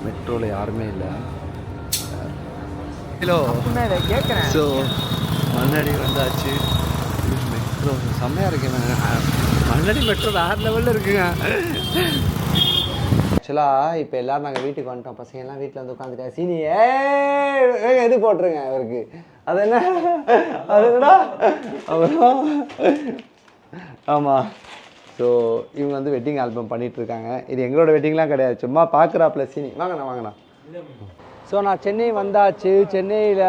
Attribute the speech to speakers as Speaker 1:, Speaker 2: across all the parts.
Speaker 1: மெட்ரோவில் யாருமே இல்லை. ஹலோ கேட்குறேன். ஸோ மண்ணடி வந்தாச்சு. மெட்ரோ செம்மையாக இருக்குங்க. மண்ணடி மெட்ரோ வேறு லெவலில் இருக்குங்க. ஆக்சுவலாக இப்போ எல்லோரும் நாங்கள் வீட்டுக்கு வந்துட்டோம். பசங்கள்லாம் வீட்டில் வந்து உட்காந்துட்டேன். சீனி எது போட்டுருங்க அவருக்கு. அது என்ன அது என்னடா அப்புறம் ஆமாம். ஸோ இவங்க வந்து வெட்டிங் ஆல்பம் பண்ணிகிட்ருக்காங்க. இது எங்களோட வெட்டிங்லாம் கிடையாது, சும்மா பார்க்குறாப்புல சீனி. வாங்கண்ணா. ஸோ நான் சென்னை வந்தாச்சு. சென்னையில்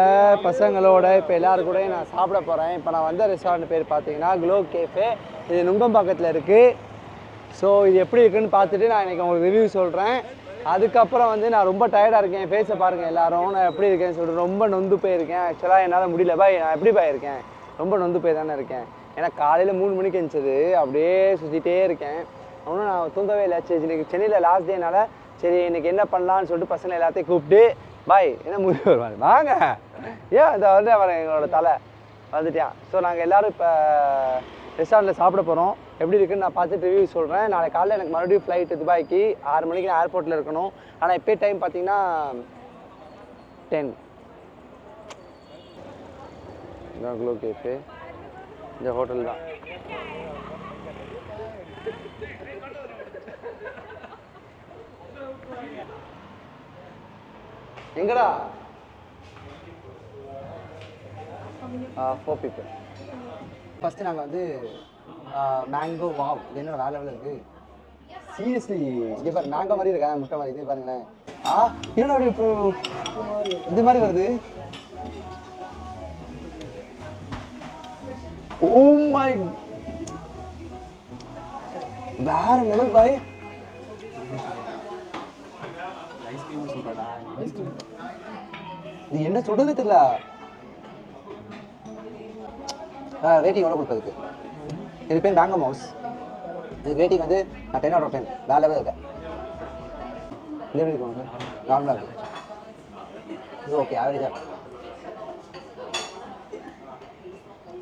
Speaker 1: பசங்களோட இப்போ எல்லோரும் கூட நான் சாப்பிட போகிறேன். இப்போ நான் வந்த ரெஸ்டாரண்ட் பேர் பார்த்தீங்கன்னா க்ளோ கேஃபே. இது நுங்கம்பாக்கத்தில் இருக்குது. ஸோ இது எப்படி இருக்குதுன்னு பார்த்துட்டு நான் இன்றைக்கி உங்களுக்கு ரிவ்யூ சொல்கிறேன். அதுக்கப்புறம் வந்து நான் ரொம்ப டயர்டாக இருக்கேன். ஃபேஸை பாருங்கள் எல்லோரும். நான் எப்படி இருக்கேன்னு சொல்லிட்டு ரொம்ப நொந்து போயிருக்கேன். ஆக்சுவலாக என்னால் முடியல பாய். நான் எப்படி போயிருக்கேன், ரொம்ப நொந்து போய் தானே இருக்கேன். ஏன்னா காலையில் 3 மணிக்கு எழுந்தது, அப்படியே சுற்றிட்டே இருக்கேன். ஒன்றும் நான் தூங்கவே இல்லை. சரி இன்றைக்கி சென்னையில் லாஸ்ட் டேனால சரி இன்றைக்கி என்ன பண்ணலான்னு சொல்லிட்டு பசங்களை எல்லாத்தையும் கூப்பிட்டு பாய் என்ன முடிவு வருவாங்க வாங்க ஏன் இதை வந்து அவன் எங்களோட தலை வந்துட்டான். ஸோ நாங்கள் எல்லோரும் இப்போ ரெஸ்டாரண்ட்டில் சாப்பிட போகிறோம். எப்படி இருக்குன்னு நான் பார்த்துட்டு ரிவ்யூ சொல்கிறேன். நாளைக்கு காலையில் எனக்கு மறுபடியும் ஃப்ளைட்டு துபாய்க்கு 6 மணிக்கு நான் ஏர்போர்ட்டில் இருக்கணும். ஆனால் இப்போ டைம் பார்த்தீங்கன்னா 10. க்ளோ கேஃபே இந்த ஹோட்டல் தான். எங்கடா 4 people. ஃபஸ்ட்டு நாங்கள் வந்து மேங்கோ வாவ். இது என்ன வேலை லெவலில் இருக்குது சீரியஸ்லி. இதே பாரு மேங்கோ மாதிரி இருக்கா, முட்டை மாதிரி. இதே பாருங்களேன். என்னடா அப்படி இப்போ இது மாதிரி வருது. ஓ மை வேற லெவல் பாய். இது என்ன சொல்றது தெரியல. ரேட்டிங் எவ்வளோ கொடுப்பதுக்கு? இது பேர் மேங்கோ மவுஸ். இது ரேட்டிங் வந்து நான் 10 out of 10 வேற லெவல் இருக்கேன். இது எப்படி இருக்கும்? நார்மலாக இருக்கு. இது ஓகே ஆவரேஜாக.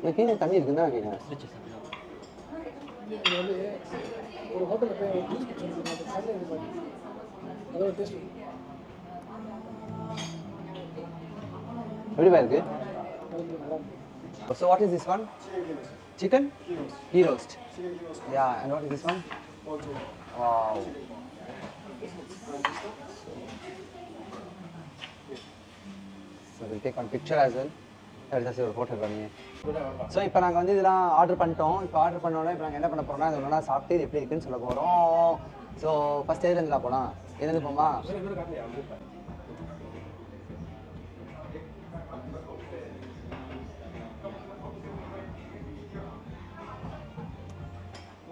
Speaker 1: இந்த கீழே தண்ணி இருக்குன்னு தான் கேட்குறேன். எப்படி இருக்கு? So what is this one? Chicken? Ghee roast. Yeah, and what is this one? Wow. So we'll take one picture as well. எடுத்து ஒரு ஃபோட்டோ பண்ணி. ஸோ இப்போ நாங்கள் வந்து இதெல்லாம் ஆர்டர் பண்ணிட்டோம். இப்போ ஆர்டர் பண்ணோன்னா இப்போ நாங்கள் என்ன பண்ண போகிறோம்னா இது ஒன்றா சாப்பிட்டு இது எப்படி இருக்குன்னு சொல்ல போகிறோம். ஸோ ஃபஸ்ட் எதுலேருந்து போகலாம்? எதுலேருந்து போமா?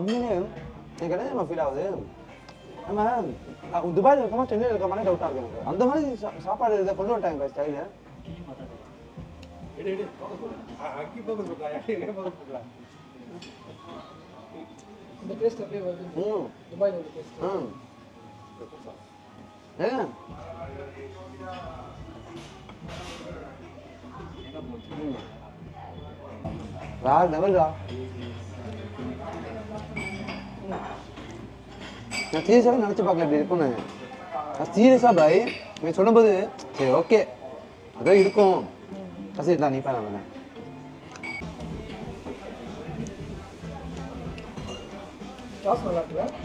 Speaker 1: உண்மையிலே எனக்கு என்ன நம்ம ஃபீல் ஆகுது, நம்ம துபாயில் இருக்கோமா சென்னையில் இருக்கோமானே டவுட்டாக இருக்கு எனக்கு. அந்த மாதிரி சாப்பாடு இதை கொண்டு வந்துட்டாங்க இப்போ ஸ்டைலு. இந்த டேஸ்ட் அப்படியே வருது துபாயில் உள்ள டேஸ்ட். வேற லெவல்டா. நான் சீரியஸாகவே நினச்சி பார்க்கல இப்படி இருக்கும்னு. நான் சீரியஸாக பாய் நீ சொல்லும்போது சரி ஓகே அதோ இருக்கும் கசி தான் நீ பண்ண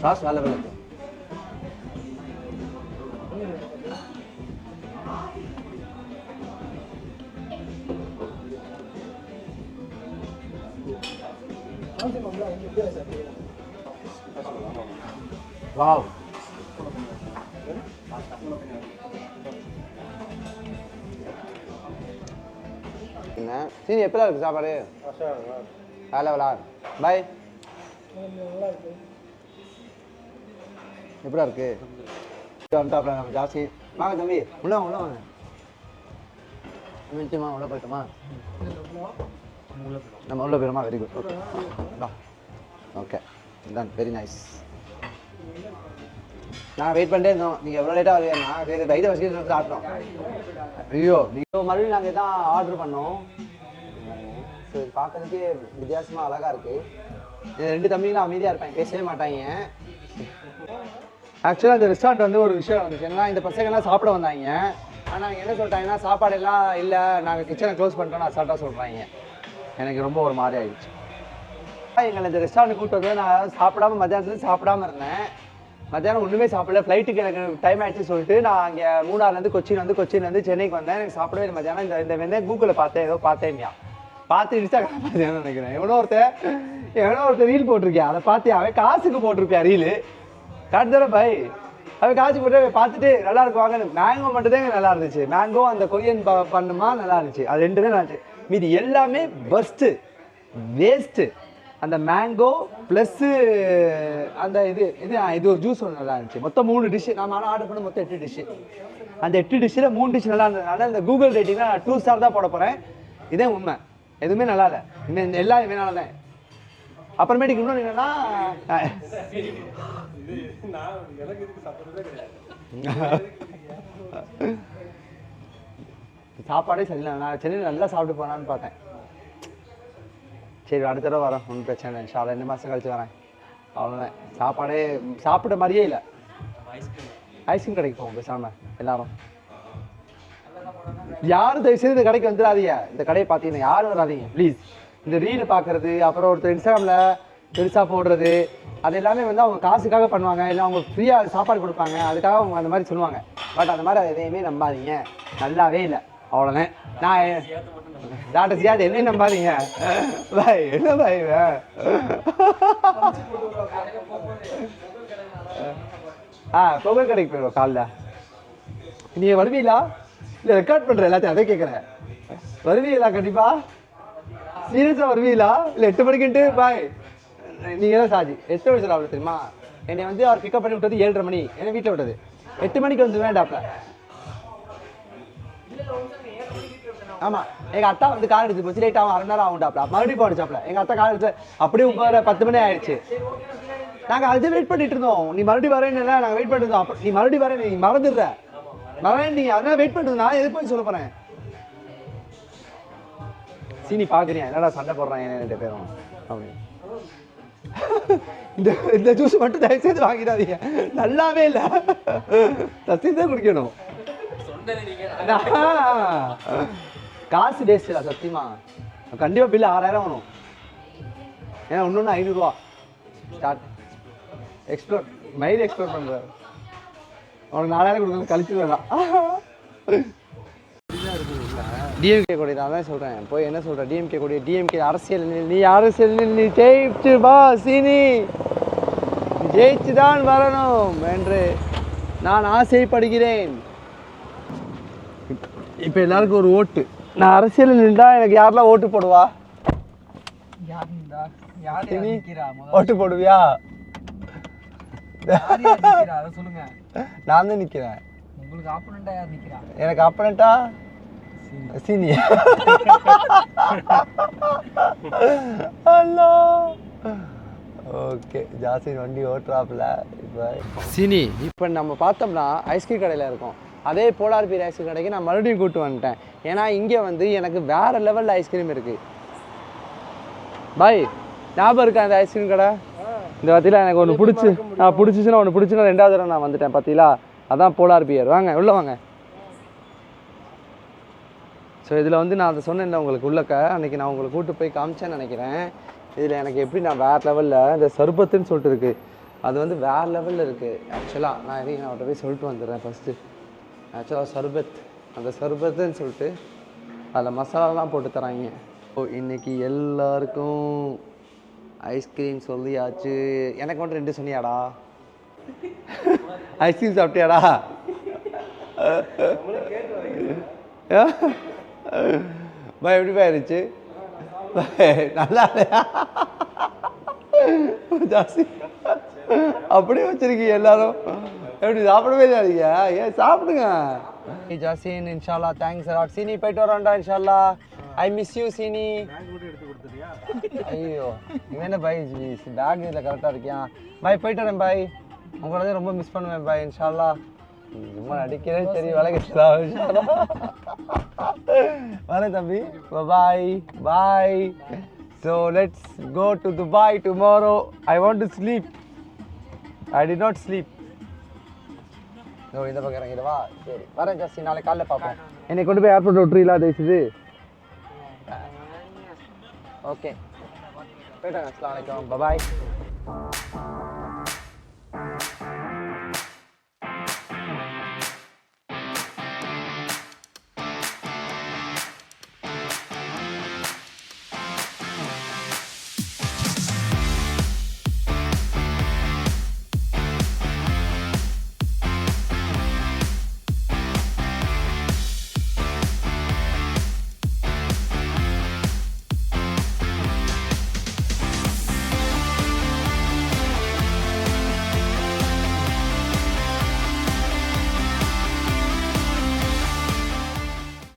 Speaker 1: சாஸ் வேலை வேலை. Wow. என்ன சரி எப்போ இருக்கு சாப்பாடு? வேலை விளா பாய். எப்படா இருக்கு வந்துட்டாப்ல நம்ம ஜாஸ்தி. வாங்க தம்பி உள்ள வாங்க நிச்சயமா உள்ள போயிட்டோமா? நம்ம உள்ள போயிடுமா? Very good. Okay done, very nice. நான் வெயிட் பண்ணிட்டே இருந்தோம், நீங்கள் எவ்வளோ லேட்டாக வருவீங்க. நான் வேறு ரைதை வசதி சாப்பிட்டோம். ஐயோ நீங்கள் மறுபடியும் நாங்கள் தான் ஆர்டர் பண்ணோம். சரி பார்க்கறதுக்கே வித்தியாசமாக அழகாக இருக்குது. 2 தம்பிங்களும் அமைதியாக இருப்பாங்க, பேசவே மாட்டாங்க. ஆக்சுவலாக இந்த ரெஸ்டாரண்ட் வந்து ஒரு விஷயம் வந்துச்சு. ஏன்னா இந்த பசங்கள்லாம் சாப்பிட வந்தாங்க. ஆனால் என்ன சொல்லிட்டாங்கன்னா சாப்பாடு எல்லாம் இல்லை, நாங்கள் கிச்சனை க்ளோஸ் பண்ணிட்டோம்னு அசால்ட்டாக சொல்கிறாங்க. எனக்கு ரொம்ப ஒரு மாதிரி ஆகிடுச்சு. எங்களை இந்த ரெஸ்டாரண்ட் கூப்பிட்டு வந்து நான் சாப்பிடாம மத்தியானத்துலேருந்து சாப்பிடாம இருந்தேன். மத்தியானம் ஒன்றுமே சாப்பிடல. ஃப்ளைட்டுக்கு எனக்கு டைம் ஆகிடுச்சு சொல்லிட்டு நான் இங்கே மூணாறுலேருந்து கொச்சின்லேருந்து சென்னைக்கு வந்தேன். எனக்கு சாப்பிடவே இல்லை மத்தியானம். இந்த வந்து கூகுளில் பார்த்தேன், ஏதோ பார்த்தேன்யா பார்த்து இன்ஸ்டாகிராம் பார்த்தேன்னு நினைக்கிறேன். எவனோ ஒருத்தர் ரீல் போட்டிருக்கேன். அதை பார்த்து அவன் காசுக்கு போட்டிருப்பேன் ரீலு. கரெக்ட் தானே பாய்? அவன் காசு போட்டு பார்த்துட்டு நல்லா இருக்குவாங்க. மேங்கோ மட்டும்தான் நல்லா இருந்துச்சு. மேங்கோ அந்த கொரியன் பண்ணுமா நல்லா இருந்துச்சு. அது 2 தான் நல்லா இருந்துச்சு. மீதி எல்லாமே பஸ்ட்டு வேஸ்ட்டு. அந்த மேங்கோ ப்ளஸ்ஸு அந்த இது ஒரு ஜூஸ் ஒன்று நல்லா இருந்துச்சு. மொத்தம் 3 டிஷ்ஷு. நான் ஆர்டர் பண்ண மொத்தம் 8 டிஷ்ஷு. அந்த 8 டிஷ்ஷில் 3 டிஷ் நல்லா இருந்ததுனால இந்த கூகுள் ரேட்டிங்கில் நான் 2 ஸ்டார் தான் போட போகிறேன். இதே உண்மை, எதுவுமே நல்லா இல்லை. இந்த எல்லாம் வேணால தான். அப்புறமேட்டுக்கு இன்னொன்று என்னன்னா சாப்பாடே சரியில்லை. நான் சென்னையில் நல்லா சாப்பிட்டு போனான்னு பார்த்தேன். சரி அடுத்த தடவை வரேன், ஒன்றும் பிரச்சனை இல்லை. இன்ஷால்லா 2 மாதம் கழிச்சு வரேன். அவ்வளோதான். சாப்பாடே சாப்பிட்ட மாதிரியே இல்லை. ஐஸ்கிரீம் கடைக்கு போவோம் பேசாமல் எல்லாரும். யாரும் தயவுசெய்து இந்த கடைக்கு வந்துடாதீங்க. இந்த கடையை பார்த்தீங்கன்னா யாரும் வராதீங்க ப்ளீஸ். இந்த ரீல் பார்க்குறது, அப்புறம் ஒருத்தர் இன்ஸ்டாகிராமில் பெருசாக போடுறது, அது எல்லாமே வந்து அவங்க காசுக்காக பண்ணுவாங்க. இல்லை அவங்க ஃப்ரீயாக சாப்பாடு கொடுப்பாங்க, அதுக்காக அவங்க அந்த மாதிரி சொல்லுவாங்க. பட் அந்த மாதிரி எதையுமே நம்பாதீங்க, நல்லாவே இல்லை. அவ்வளோதான். நான் டாக்டர் சியாத் என்னையும் நம்பாதீங்க பாய். என்ன பாய் பொங்கல் கடைக்கு போயிடுவோம் காலைல. நீங்கள் வருவீங்களா? இல்லை ரெக்கார்ட் பண்ணுறேன் எல்லாத்தையும், அதை கேட்குறேன். வருவீங்களா? கண்டிப்பா சீரியஸாக வருவீங்களா? இல்லை 8 மணிக்குன்ட்டு பாய் நீங்கள் தான் சாஜி 8 மணி சொல்ல தெரியுமா? என்னை வந்து அவர் பிக்கப் பண்ணி விட்டது 7:30 மணி. என்னை வீட்டில் விட்டது 8 மணிக்கு வந்து வேண்டாப்ல. ஆமாம், எங்கள் அத்தா வந்து கார் எடுத்து போச்சு. லேட் ஆகும், 1/2 மணி நேரம் ஆகும்டாப்ல. மறுபடியும் போனிச்சாப்ல. எங்கள் அத்தா கார் எடுத்து அப்படியே 10 மணி ஆயிடுச்சு. நாங்கள் அது வெயிட் பண்ணிட்டு இருந்தோம். நீ மறுபடியும் வரேன்னு நாங்கள் வெயிட் பண்ணிட்டு இருந்தோம். நீ மறுபடியும் வரேன், நீ மறந்துடுற வரேன். நீங்கள் அதனால வெயிட் பண்ணிட்டு நான் எது போய் சொல்ல போகிறேன்? சீனி பார்க்குறியா என்னடா சண்டை போடுறான் என்ன 2 பேரும் அப்படின்னு. இந்த ஜூஸ் மட்டும் தயவுசெய்து வாங்கிடாதீங்க, நல்லாவே இல்லை. சத்தியத்தை குடிக்கணும். காசு வேஸ்ட் இல்லை சத்தியமா. கண்டிப்பாக பில்லு 6000 வரும். ஏன்னா இன்னொன்று 500 ரூபா ஸ்டார்ட். எக்ஸ்ப்ளோர் மைல் எக்ஸ்ப்ளோர் பண்ணுறாரு. அவனுக்கு 4000 கொடுக்கணும், கழிச்சு வேணாம். டிஎம்கே கொடி தான் சொல்கிறேன். போய் என்ன சொல்கிறேன்? டிஎம்கே கொடி, டிஎம்கே அரசியல். நீ அரசியல் நீ ஜெயிச்சு வா சீனி, ஜெயிச்சு தான் வரணும் என்று நான் ஆசைப்படுகிறேன். இப்போ எல்லாருக்கும் ஒரு ஓட்டு. நான் அரசியல் நின்றா எனக்கு யாரெல்லாம் ஓட்டு போடுவா? ஓட்டு போடுவியா?
Speaker 2: சொல்லுங்க.
Speaker 1: நான் தான் நிற்கிறேன்.
Speaker 2: உங்களுக்கு ஆப்போனண்டா யார் நிற்கிறா?
Speaker 1: எனக்கு ஆப்போனண்டா சீனி. அல்லா ஓகே, ஜாஸ்தி வண்டி ஓட்டுறாப்புல. இப்போ சீனி இப்போ நம்ம பார்த்தோம்னா ஐஸ்கிரீம் கடையில் இருக்கோம். அதே போலார் பீர் ஐஸ்கிரீம் கடைக்கு நான் மறுபடியும் கூப்பிட்டு வந்துட்டேன். ஏன்னா இங்கே வந்து எனக்கு வேறு லெவலில் ஐஸ்கிரீம் இருக்குது பாய். ஞாபகம் இருக்கா அந்த ஐஸ்கிரீம் கடை? இந்த பார்த்தீங்களா எனக்கு ஒன்று பிடிச்சிச்சுன்னா ஒன்று பிடிச்சுன்னா 2வது தடவை நான் வந்துட்டேன் பார்த்தீங்களா. அதான் போலார் பியர். வாங்க உள்ளே வாங்க. ஸோ இதில் வந்து நான் அதை சொன்னேன்ல உங்களுக்கு உள்ளக்க, அன்றைக்கி நான் உங்களுக்கு கூப்பிட்டு போய் காமிச்சேன்னு நினைக்கிறேன். இதில் எனக்கு எப்படி நான் வேறு லெவலில் இந்த சர்பத்துன்னு சொல்லிட்டு இருக்குது, அது வந்து வேறு லெவலில் இருக்குது. ஆக்சுவலாக நான் எதையும் நான் அவர்கிட்ட போய் சொல்லிட்டு வந்துடுறேன் ஃபஸ்ட்டு. ஆக்சுவலாக சர்பத், அந்த சர்பத்துன்னு சொல்லிட்டு அதில் மசாலாலாம் போட்டு தராங்க. ஓ இன்றைக்கி எல்லாருக்கும் ஐஸ்கிரீம் சொல்லியாச்சு. எனக்கு மட்டும் 2 சொன்னியாடா? ஐஸ்கிரீம் சாப்பிட்டியாடா? பாய் எப்படி போயிருச்சு? நல்லா ஜாஸ்தி அப்படியே வச்சிருக்கீங்க எல்லாரும். எப்படி சாப்பிடவே இல்லையா? ஏன் சாப்பிடுங்க. ஜாசின் இன்ஷால்லா தேங்க்ஸ் அலாட். சீனி போயிட்டு வரோம்டா இன்ஷால்லா. ஐ மிஸ் யூ சீனி. ஐயோ என்ன பாய் பேக் இதில் கரெக்டாக இருக்கியா? பாய் போயிட்டு வரேன் பாய். உங்களோட தான் ரொம்ப மிஸ் பண்ணுவேன் பாய் இன்ஷால்லா. சும்மா நடிக்கிறேன் சரி வளர்க்கலாம் இன்ஷால்லா. வரேன் தம்பி. பாய் பாய். So let's go to Dubai tomorrow. I want to sleep. I did not sleep. இந்த பக்கம் இறங்கிடு வா. சரி வரேன் ஜாஸ்தி, நாளைக்கு காலையில் பார்ப்போம். என்னை கொண்டு போய் ஏர்போர்ட் விட்டுறீங்களா தயவுசெய்து? ஓகே போயிட்டாங்க. அஸ்ஸலாமு அலைக்கும். பாய்.